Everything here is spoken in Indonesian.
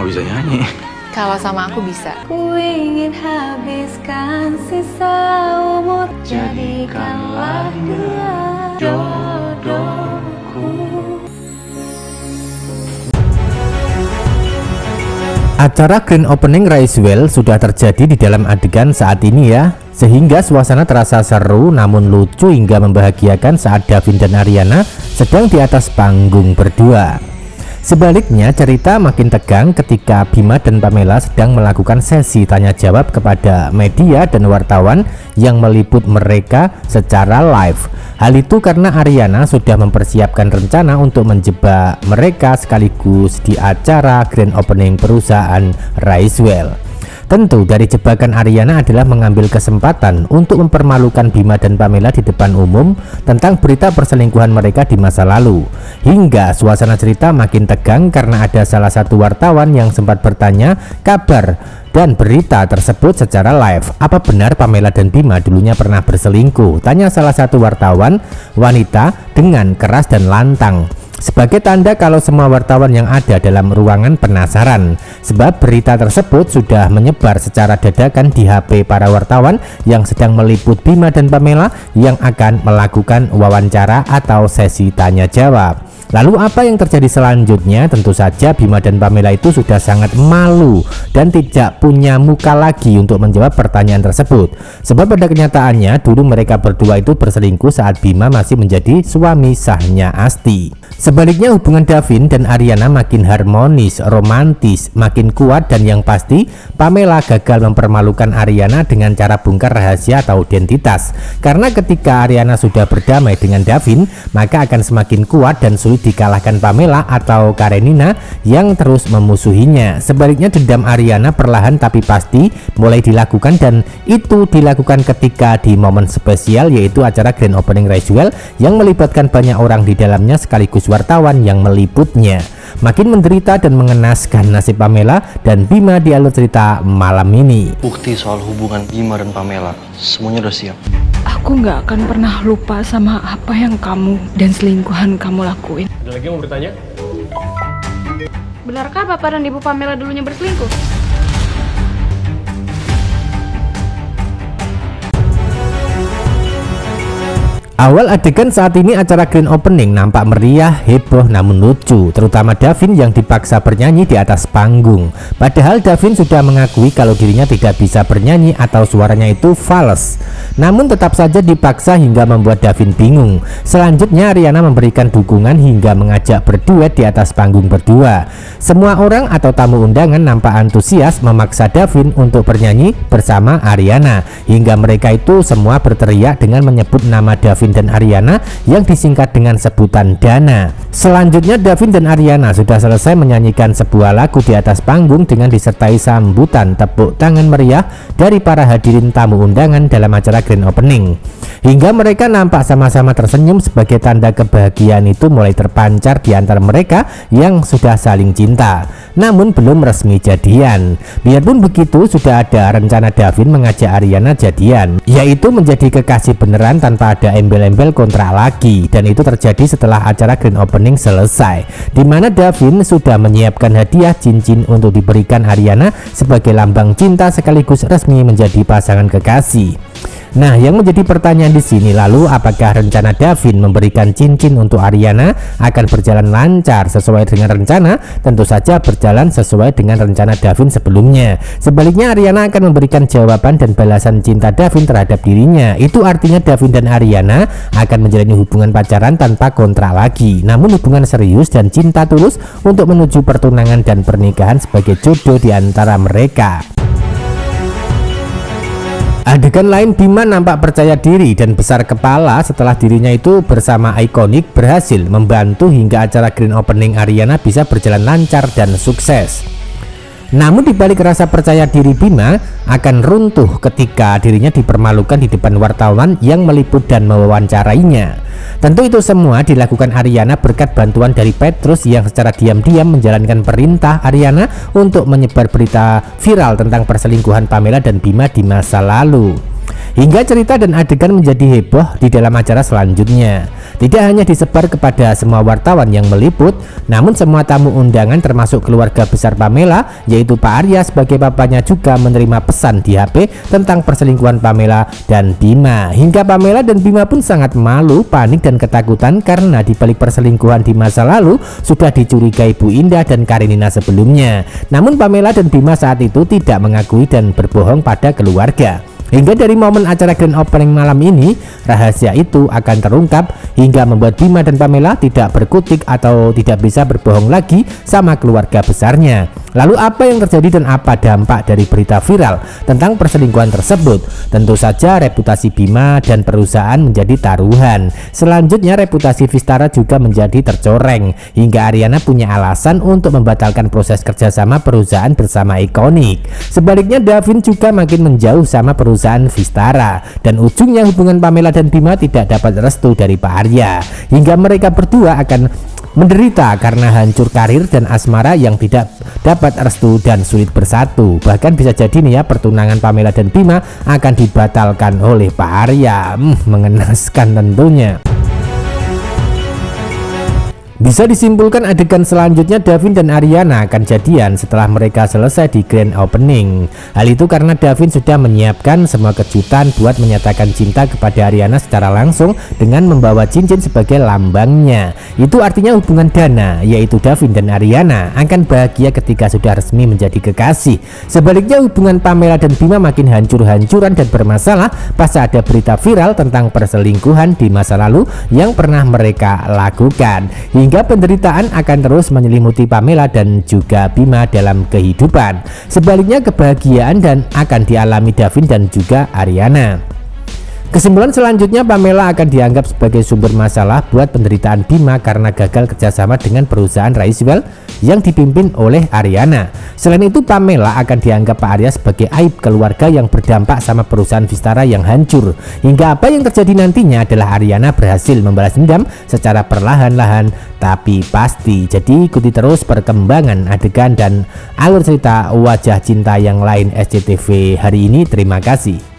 nggak bisa nyanyi. Kalau sama aku bisa. Ku ingin habiskan sisa umur, jadikanlah dia jodohku. Acara grand opening Raisewell sudah terjadi di dalam adegan saat ini ya, sehingga suasana terasa seru namun lucu hingga membahagiakan saat Davin dan Ariana sedang di atas panggung berdua. Sebaliknya cerita makin tegang ketika Bima dan Pamela sedang melakukan sesi tanya jawab kepada media dan wartawan yang meliput mereka secara live. Hal itu karena Ariana sudah mempersiapkan rencana untuk menjebak mereka sekaligus di acara grand opening perusahaan Raisewell. Tentu dari jebakan Ariana adalah mengambil kesempatan untuk mempermalukan Bima dan Pamela di depan umum tentang berita perselingkuhan mereka di masa lalu. Hingga suasana cerita makin tegang karena ada salah satu wartawan yang sempat bertanya kabar dan berita tersebut secara live. Apa benar Pamela dan Bima dulunya pernah berselingkuh? Tanya salah satu wartawan wanita dengan keras dan lantang. Sebagai tanda kalau semua wartawan yang ada dalam ruangan penasaran, sebab berita tersebut sudah menyebar secara dadakan di HP para wartawan yang sedang meliput Bima dan Pamela yang akan melakukan wawancara atau sesi tanya jawab. Lalu apa yang terjadi selanjutnya? Tentu saja Bima dan Pamela itu sudah sangat malu dan tidak punya muka lagi untuk menjawab pertanyaan tersebut. Sebab pada kenyataannya dulu mereka berdua itu berselingkuh saat Bima masih menjadi suami sahnya Asti. Sebaliknya hubungan Davin dan Ariana makin harmonis, romantis, makin kuat, dan yang pasti Pamela gagal mempermalukan Ariana dengan cara bongkar rahasia atau identitas. Karena ketika Ariana sudah berdamai dengan Davin, maka akan semakin kuat dan sulit dikalahkan Pamela atau Karenina yang terus memusuhinya. Sebaliknya dendam Ariana perlahan tapi pasti mulai dilakukan, dan itu dilakukan ketika di momen spesial yaitu acara grand opening Raisewell yang melibatkan banyak orang di dalamnya sekaligus wartawan yang meliputnya. Makin menderita dan mengenaskan nasib Pamela dan Bima di alur cerita malam ini. Bukti soal hubungan Bima dan Pamela semuanya udah siap. Aku nggak akan pernah lupa sama apa yang kamu dan selingkuhan kamu lakuin. Ada lagi yang mau bertanya? Benarkah Bapak dan Ibu Pamela dulunya berselingkuh? Awal adegan saat ini acara grand opening nampak meriah, heboh namun lucu, terutama Davin yang dipaksa bernyanyi di atas panggung. Padahal Davin sudah mengakui kalau dirinya tidak bisa bernyanyi atau suaranya itu fals. Namun tetap saja dipaksa hingga membuat Davin bingung. Selanjutnya Ariana memberikan dukungan hingga mengajak berduet di atas panggung berdua. Semua orang atau tamu undangan nampak antusias memaksa Davin untuk bernyanyi bersama Ariana, hingga mereka itu semua berteriak dengan menyebut nama Davin dan Ariana yang disingkat dengan sebutan Dana. Selanjutnya Davin dan Ariana sudah selesai menyanyikan sebuah lagu di atas panggung dengan disertai sambutan tepuk tangan meriah dari para hadirin tamu undangan dalam acara grand opening. Hingga mereka nampak sama-sama tersenyum sebagai tanda kebahagiaan itu mulai terpancar di antara mereka yang sudah saling cinta, namun belum resmi jadian. Biarpun begitu, sudah ada rencana Davin mengajak Ariana jadian, yaitu menjadi kekasih beneran tanpa ada embel-embel kontrak lagi, dan itu terjadi setelah acara grand opening selesai, di mana Davin sudah menyiapkan hadiah cincin untuk diberikan Ariana sebagai lambang cinta sekaligus resmi menjadi pasangan kekasih. Nah, yang menjadi pertanyaan di sini, lalu apakah rencana Davin memberikan cincin untuk Ariana akan berjalan lancar sesuai dengan rencana? Tentu saja berjalan sesuai dengan rencana Davin sebelumnya. Sebaliknya Ariana akan memberikan jawaban dan balasan cinta Davin terhadap dirinya. Itu artinya Davin dan Ariana akan menjalani hubungan pacaran tanpa kontrak lagi, namun hubungan serius dan cinta tulus untuk menuju pertunangan dan pernikahan sebagai jodoh di antara mereka. Adegan lain, Bima nampak percaya diri dan besar kepala setelah dirinya itu bersama Iconic berhasil membantu hingga acara grand opening Ariana bisa berjalan lancar dan sukses. Namun dibalik rasa percaya diri Bima akan runtuh ketika dirinya dipermalukan di depan wartawan yang meliput dan mewawancarainya. Tentu itu semua dilakukan Ariana berkat bantuan dari Petrus yang secara diam-diam menjalankan perintah Ariana untuk menyebar berita viral tentang perselingkuhan Pamela dan Bima di masa lalu. Hingga cerita dan adegan menjadi heboh di dalam acara selanjutnya. Tidak hanya disebar kepada semua wartawan yang meliput, namun semua tamu undangan termasuk keluarga besar Pamela, yaitu Pak Arya sebagai papanya, juga menerima pesan di HP tentang perselingkuhan Pamela dan Bima. Hingga Pamela dan Bima pun sangat malu, panik dan ketakutan karena di balik perselingkuhan di masa lalu sudah dicurigai Bu Indah dan Karenina sebelumnya. Namun Pamela dan Bima saat itu tidak mengakui dan berbohong pada keluarga. Hingga dari momen acara grand opening malam ini, rahasia itu akan terungkap hingga membuat Bima dan Pamela tidak berkutik atau tidak bisa berbohong lagi sama keluarga besarnya. Lalu apa yang terjadi dan apa dampak dari berita viral tentang perselingkuhan tersebut? Tentu saja reputasi Bima dan perusahaan menjadi taruhan. Selanjutnya reputasi Vistara juga menjadi tercoreng hingga Ariana punya alasan untuk membatalkan proses kerjasama perusahaan bersama Ikonik. Sebaliknya Davin juga makin menjauh sama perusahaan Vistara dan ujungnya hubungan Pamela dan Bima tidak dapat restu dari Pak Arya hingga mereka berdua akan menderita karena hancur karir dan asmara yang tidak dapat restu dan sulit bersatu. Bahkan bisa jadi nih ya, pertunangan Pamela dan Bima akan dibatalkan oleh Pak Arya. Mengenaskan tentunya. Bisa disimpulkan adegan selanjutnya Davin dan Ariana akan jadian setelah mereka selesai di grand opening. Hal itu karena Davin sudah menyiapkan semua kejutan buat menyatakan cinta kepada Ariana secara langsung dengan membawa cincin sebagai lambangnya. Itu artinya hubungan dana, yaitu Davin dan Ariana akan bahagia ketika sudah resmi menjadi kekasih. Sebaliknya hubungan Pamela dan Bima makin hancur-hancuran dan bermasalah pas ada berita viral tentang perselingkuhan di masa lalu yang pernah mereka lakukan. Hingga penderitaan akan terus menyelimuti Pamela dan juga Bima dalam kehidupan. Sebaliknya kebahagiaan dan akan dialami Davin dan juga Ariana. Kesimpulan selanjutnya, Pamela akan dianggap sebagai sumber masalah buat penderitaan Bima karena gagal kerjasama dengan perusahaan Raisewell yang dipimpin oleh Ariana. Selain itu, Pamela akan dianggap Pak Arya sebagai aib keluarga yang berdampak sama perusahaan Vistara yang hancur. Hingga apa yang terjadi nantinya adalah Ariana berhasil membalas dendam secara perlahan-lahan tapi pasti. Jadi ikuti terus perkembangan adegan dan alur cerita wajah cinta yang lain SCTV hari ini. Terima kasih.